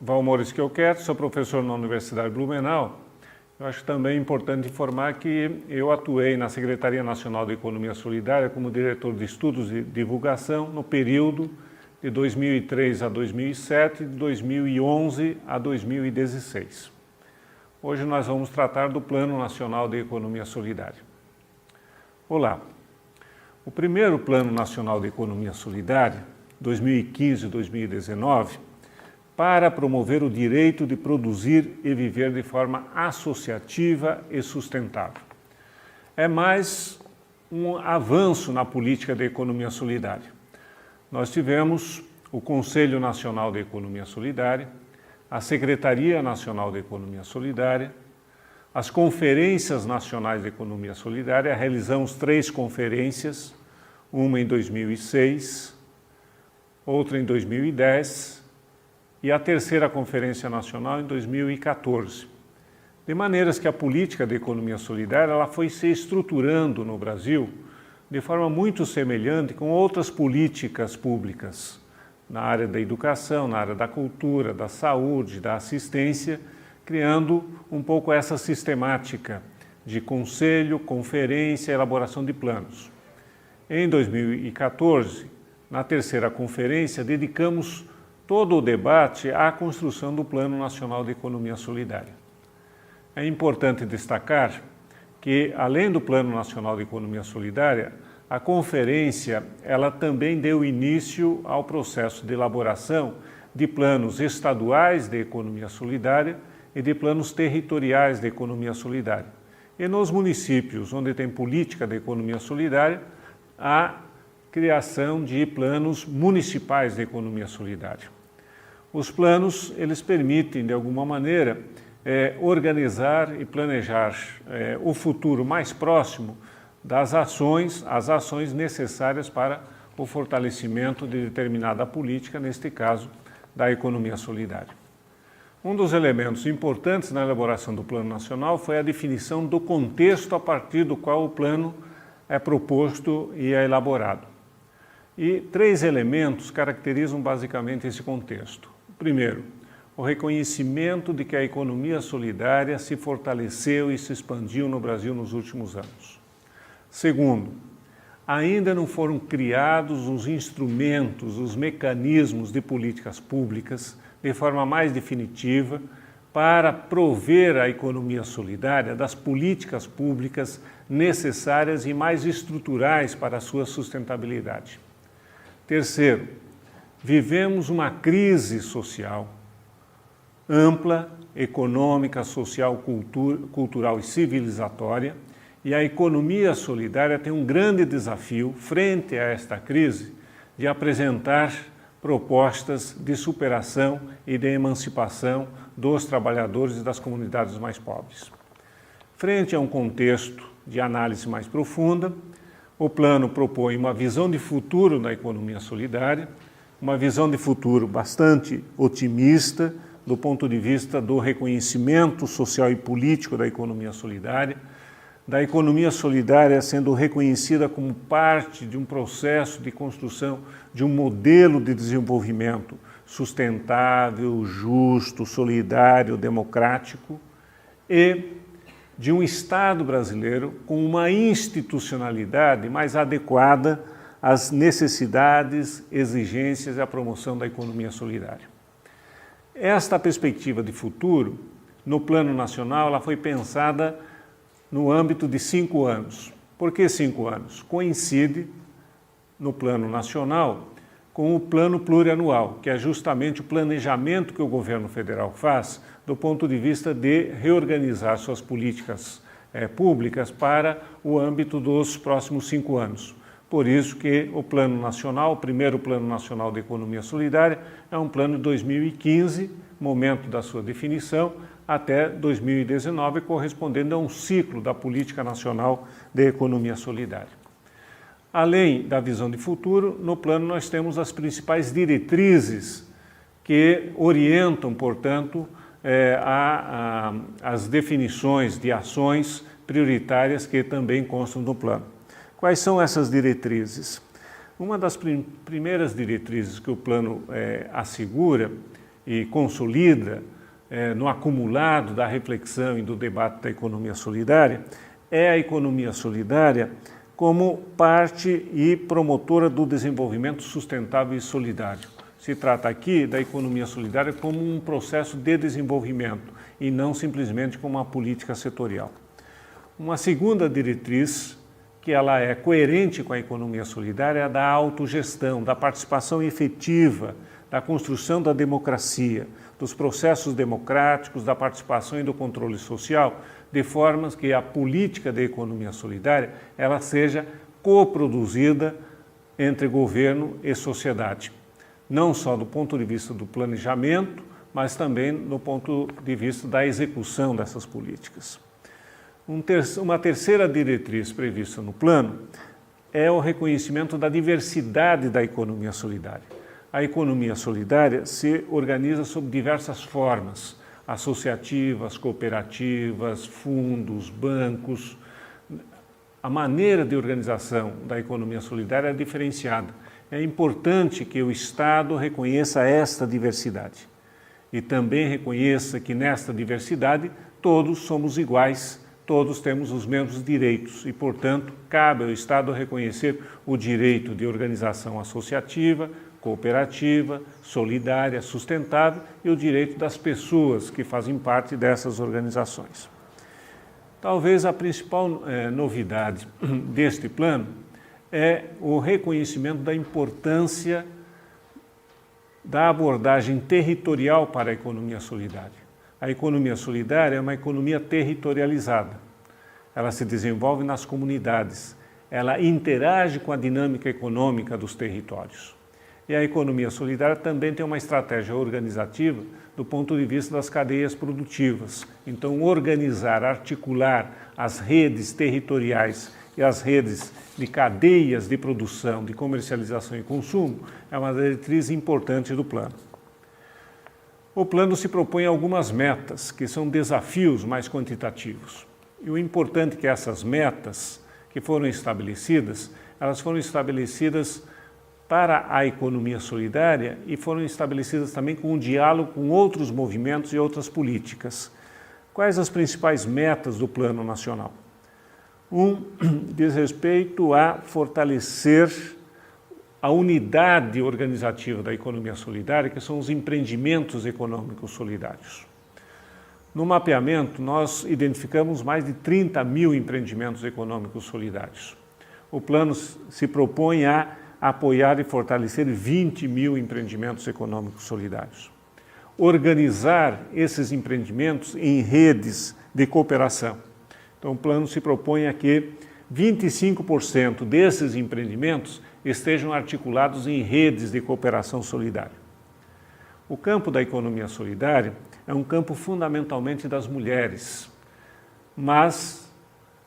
Valmor Schioquetti, sou professor na Universidade Blumenau. Eu acho também importante informar que eu atuei na Secretaria Nacional de Economia Solidária como diretor de estudos e divulgação no período de 2003 a 2007 e de 2011 a 2016. Hoje nós vamos tratar do Plano Nacional de Economia Solidária. Olá! O primeiro Plano Nacional de Economia Solidária, 2015-2019, para promover o direito de produzir e viver de forma associativa e sustentável. É mais um avanço na política de economia solidária. Nós tivemos o Conselho Nacional de Economia Solidária, a Secretaria Nacional de Economia Solidária, as Conferências Nacionais de Economia Solidária. Realizamos 3 conferências, uma em 2006, outra em 2010, e a terceira Conferência Nacional em 2014. De maneiras que a política de economia solidária ela foi se estruturando no Brasil de forma muito semelhante com outras políticas públicas, na área da educação, na área da cultura, da saúde, da assistência, criando um pouco essa sistemática de conselho, conferência, elaboração de planos. Em 2014, na terceira conferência, dedicamos todo o debate à construção do Plano Nacional de Economia Solidária. É importante destacar que, além do Plano Nacional de Economia Solidária, a conferência ela também deu início ao processo de elaboração de planos estaduais de economia solidária e de planos territoriais de economia solidária. E nos municípios onde tem política de economia solidária, a criação de planos municipais de economia solidária. Os planos, eles permitem, de alguma maneira, organizar e planejar o futuro mais próximo das ações, as ações necessárias para o fortalecimento de determinada política, neste caso, da economia solidária. Um dos elementos importantes na elaboração do Plano Nacional foi a definição do contexto a partir do qual o plano é proposto e é elaborado. E 3 elementos caracterizam basicamente esse contexto. Primeiro, o reconhecimento de que a economia solidária se fortaleceu e se expandiu no Brasil nos últimos anos. Segundo, ainda não foram criados os instrumentos, os mecanismos de políticas públicas de forma mais definitiva para prover a economia solidária das políticas públicas necessárias e mais estruturais para a sua sustentabilidade. Terceiro, vivemos uma crise social ampla, econômica, social, cultural e civilizatória, e a economia solidária tem um grande desafio frente a esta crise de apresentar propostas de superação e de emancipação dos trabalhadores e das comunidades mais pobres. Frente a um contexto de análise mais profunda, o plano propõe uma visão de futuro da economia solidária, uma visão de futuro bastante otimista do ponto de vista do reconhecimento social e político da economia solidária sendo reconhecida como parte de um processo de construção de um modelo de desenvolvimento sustentável, justo, solidário, democrático e de um Estado brasileiro com uma institucionalidade mais adequada às necessidades, exigências e à promoção da economia solidária. Esta perspectiva de futuro, no Plano Nacional, ela foi pensada no âmbito de 5 anos. Por que 5 anos? Coincide, no Plano Nacional, com o Plano Plurianual, que é justamente o planejamento que o governo federal faz do ponto de vista de reorganizar suas políticas públicas para o âmbito dos próximos 5 anos. Por isso que o Plano Nacional, o primeiro Plano Nacional de Economia Solidária, é um plano de 2015, momento da sua definição, até 2019, correspondendo a um ciclo da Política Nacional de Economia Solidária. Além da visão de futuro, no plano nós temos as principais diretrizes que orientam, portanto, as definições de ações prioritárias que também constam do plano. Quais são essas diretrizes? Uma das primeiras diretrizes que o plano assegura e consolida no acumulado da reflexão e do debate da economia solidária é a economia solidária como parte e promotora do desenvolvimento sustentável e solidário. Se trata aqui da economia solidária como um processo de desenvolvimento e não simplesmente como uma política setorial. Uma segunda diretriz, que ela é coerente com a economia solidária, é a da autogestão, da participação efetiva, da construção da democracia, dos processos democráticos, da participação e do controle social, de formas que a política de economia solidária ela seja coproduzida entre governo e sociedade, não só do ponto de vista do planejamento, mas também do ponto de vista da execução dessas políticas. Uma terceira diretriz prevista no plano é o reconhecimento da diversidade da economia solidária. A economia solidária se organiza sob diversas formas, associativas, cooperativas, fundos, bancos. A maneira de organização da economia solidária é diferenciada. É importante que o Estado reconheça esta diversidade e também reconheça que nesta diversidade todos somos iguais, todos temos os mesmos direitos e, portanto, cabe ao Estado reconhecer o direito de organização associativa, cooperativa, solidária, sustentável e o direito das pessoas que fazem parte dessas organizações. Talvez a principal novidade deste plano é o reconhecimento da importância da abordagem territorial para a economia solidária. A economia solidária é uma economia territorializada. Ela se desenvolve nas comunidades, ela interage com a dinâmica econômica dos territórios. E a economia solidária também tem uma estratégia organizativa do ponto de vista das cadeias produtivas. Então, organizar, articular as redes territoriais e as redes de cadeias de produção, de comercialização e consumo é uma diretriz importante do plano. O plano se propõe algumas metas, que são desafios mais quantitativos. E o importante é que essas metas que foram estabelecidas, elas foram estabelecidas para a economia solidária e foram estabelecidas também com um diálogo com outros movimentos e outras políticas. Quais as principais metas do Plano Nacional? Diz respeito a fortalecer a unidade organizativa da economia solidária, que são os empreendimentos econômicos solidários. No mapeamento, nós identificamos mais de 30 mil empreendimentos econômicos solidários. O plano se propõe a apoiar e fortalecer 20 mil empreendimentos econômicos solidários. Organizar esses empreendimentos em redes de cooperação. Então, o plano se propõe a que 25% desses empreendimentos estejam articulados em redes de cooperação solidária. O campo da economia solidária é um campo fundamentalmente das mulheres, mas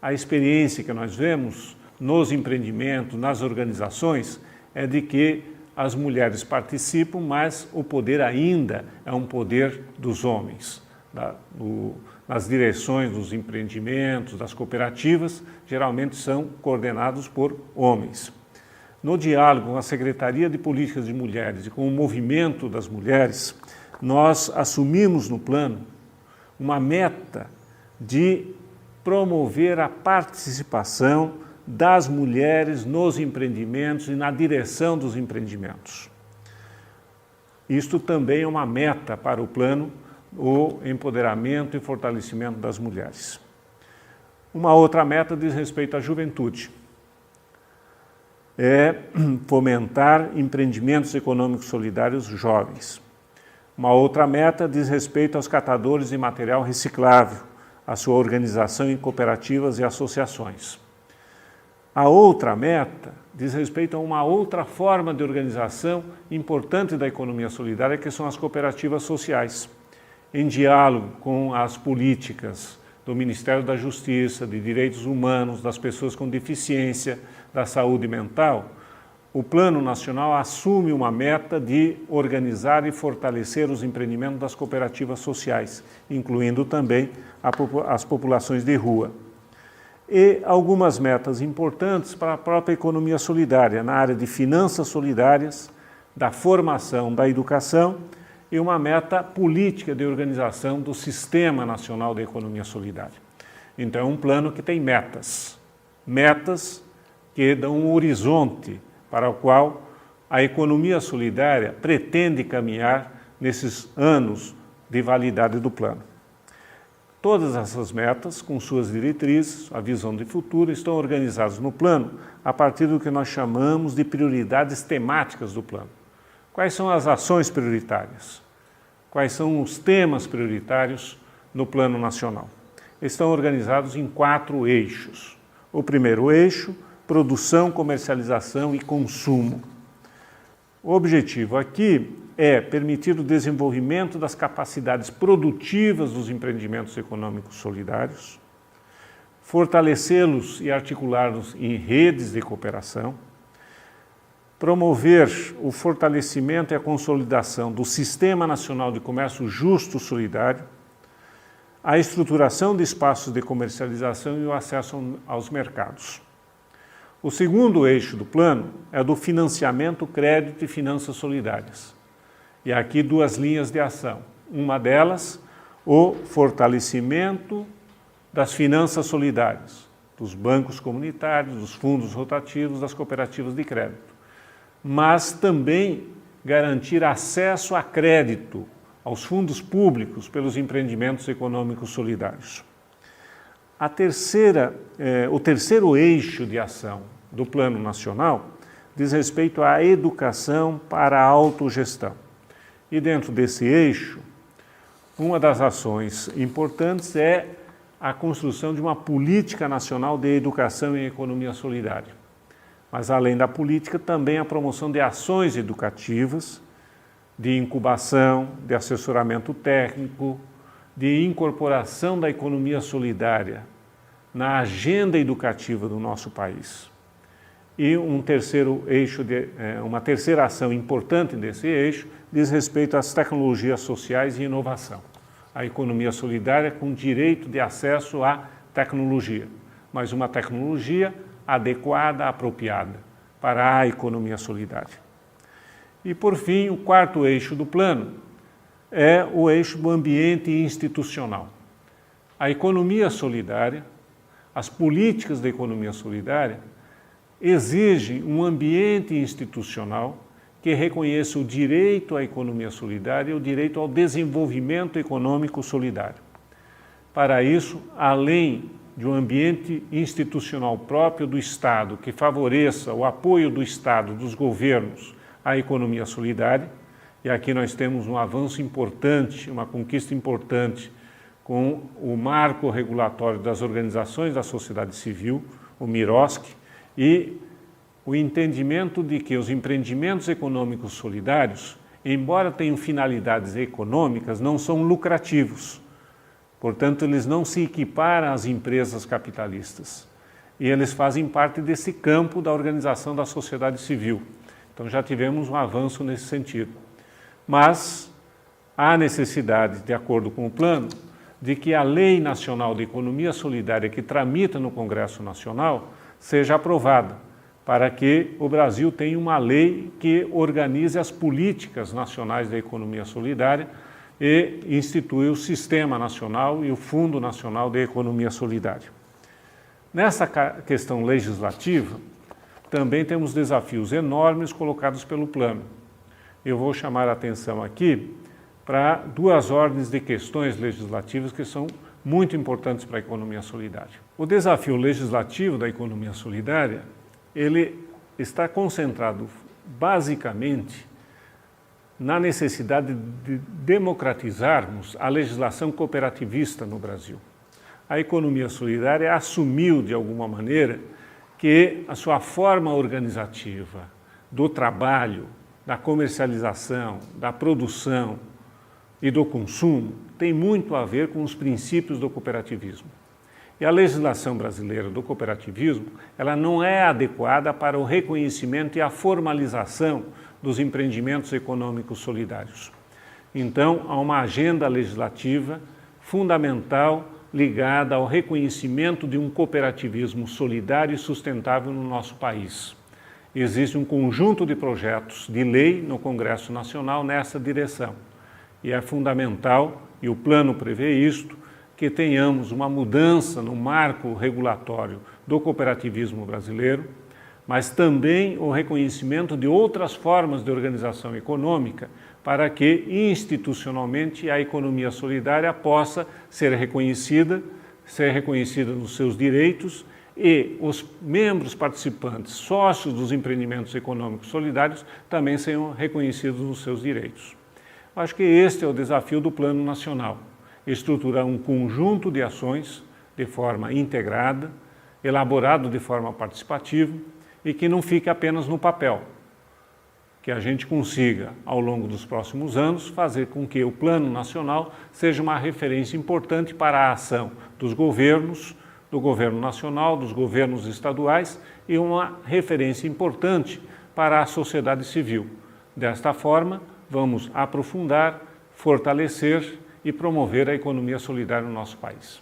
a experiência que nós vemos nos empreendimentos, nas organizações, é de que as mulheres participam, mas o poder ainda é um poder dos homens. Nas direções dos empreendimentos, das cooperativas, geralmente são coordenados por homens. No diálogo com a Secretaria de Políticas de Mulheres e com o movimento das mulheres, nós assumimos no plano uma meta de promover a participação das mulheres nos empreendimentos e na direção dos empreendimentos. Isto também é uma meta para o plano, o empoderamento e fortalecimento das mulheres. Uma outra meta diz respeito à juventude. É fomentar empreendimentos econômicos solidários jovens. Uma outra meta diz respeito aos catadores de material reciclável, a sua organização em cooperativas e associações. A outra meta diz respeito a uma outra forma de organização importante da economia solidária, que são as cooperativas sociais. Em diálogo com as políticas do Ministério da Justiça, de Direitos Humanos, das pessoas com deficiência, da saúde mental, o Plano Nacional assume uma meta de organizar e fortalecer os empreendimentos das cooperativas sociais, incluindo também as populações de rua. E algumas metas importantes para a própria economia solidária, na área de finanças solidárias, da formação, da educação e uma meta política de organização do Sistema Nacional da Economia Solidária. Então, é um plano que tem metas que dão um horizonte para o qual a economia solidária pretende caminhar nesses anos de validade do plano. Todas essas metas, com suas diretrizes, a visão de futuro, estão organizadas no plano a partir do que nós chamamos de prioridades temáticas do plano. Quais são as ações prioritárias? Quais são os temas prioritários no plano nacional? Estão organizados em 4 eixos. O primeiro eixo, produção, comercialização e consumo. O objetivo aqui é permitir o desenvolvimento das capacidades produtivas dos empreendimentos econômicos solidários, fortalecê-los e articulá-los em redes de cooperação, promover o fortalecimento e a consolidação do Sistema Nacional de Comércio Justo e Solidário, a estruturação de espaços de comercialização e o acesso aos mercados. O segundo eixo do plano é do financiamento, crédito e finanças solidárias. E aqui 2 linhas de ação. Uma delas, o fortalecimento das finanças solidárias, dos bancos comunitários, dos fundos rotativos, das cooperativas de crédito. Mas também garantir acesso a crédito aos fundos públicos pelos empreendimentos econômicos solidários. O terceiro eixo de ação do Plano Nacional diz respeito à educação para a autogestão. E dentro desse eixo, uma das ações importantes é a construção de uma política nacional de educação e economia solidária. Mas, além da política, também a promoção de ações educativas, de incubação, de assessoramento técnico, de incorporação da economia solidária na agenda educativa do nosso país. E um terceiro eixo, uma terceira ação importante desse eixo diz respeito às tecnologias sociais e inovação. A economia solidária com direito de acesso à tecnologia, mas uma tecnologia adequada, apropriada para a economia solidária. E, por fim, o 4º eixo do plano é o eixo do ambiente institucional. A economia solidária, as políticas da economia solidária exigem um ambiente institucional que reconheça o direito à economia solidária e o direito ao desenvolvimento econômico solidário. Para isso, além de um ambiente institucional próprio do Estado que favoreça o apoio do Estado, dos governos, à economia solidária, e aqui nós temos um avanço importante, uma conquista importante com o marco regulatório das organizações da sociedade civil, o MIROSC, e o entendimento de que os empreendimentos econômicos solidários, embora tenham finalidades econômicas, não são lucrativos. Portanto, eles não se equiparam às empresas capitalistas. E eles fazem parte desse campo da organização da sociedade civil. Então, já tivemos um avanço nesse sentido. Mas há necessidade, de acordo com o plano, de que a Lei Nacional de Economia Solidária que tramita no Congresso Nacional seja aprovada, para que o Brasil tenha uma lei que organize as políticas nacionais da economia solidária e institui o Sistema Nacional e o Fundo Nacional de Economia Solidária. Nessa questão legislativa, também temos desafios enormes colocados pelo plano. Eu vou chamar a atenção aqui para 2 ordens de questões legislativas que são muito importantes para a economia solidária. O desafio legislativo da economia solidária, ele está concentrado basicamente na necessidade de democratizarmos a legislação cooperativista no Brasil. A economia solidária assumiu, de alguma maneira, que a sua forma organizativa do trabalho, da comercialização, da produção e do consumo tem muito a ver com os princípios do cooperativismo. E a legislação brasileira do cooperativismo, ela não é adequada para o reconhecimento e a formalização dos empreendimentos econômicos solidários. Então, há uma agenda legislativa fundamental ligada ao reconhecimento de um cooperativismo solidário e sustentável no nosso país. Existe um conjunto de projetos de lei no Congresso Nacional nessa direção. E é fundamental, e o plano prevê isto, que tenhamos uma mudança no marco regulatório do cooperativismo brasileiro, mas também o reconhecimento de outras formas de organização econômica para que institucionalmente a economia solidária possa ser reconhecida nos seus direitos e os membros participantes, sócios dos empreendimentos econômicos solidários, também sejam reconhecidos nos seus direitos. Acho que este é o desafio do Plano Nacional, estruturar um conjunto de ações de forma integrada, elaborado de forma participativa e que não fique apenas no papel, que a gente consiga, ao longo dos próximos anos, fazer com que o Plano Nacional seja uma referência importante para a ação dos governos, do governo nacional, dos governos estaduais e uma referência importante para a sociedade civil. Desta forma, vamos aprofundar, fortalecer e promover a economia solidária no nosso país.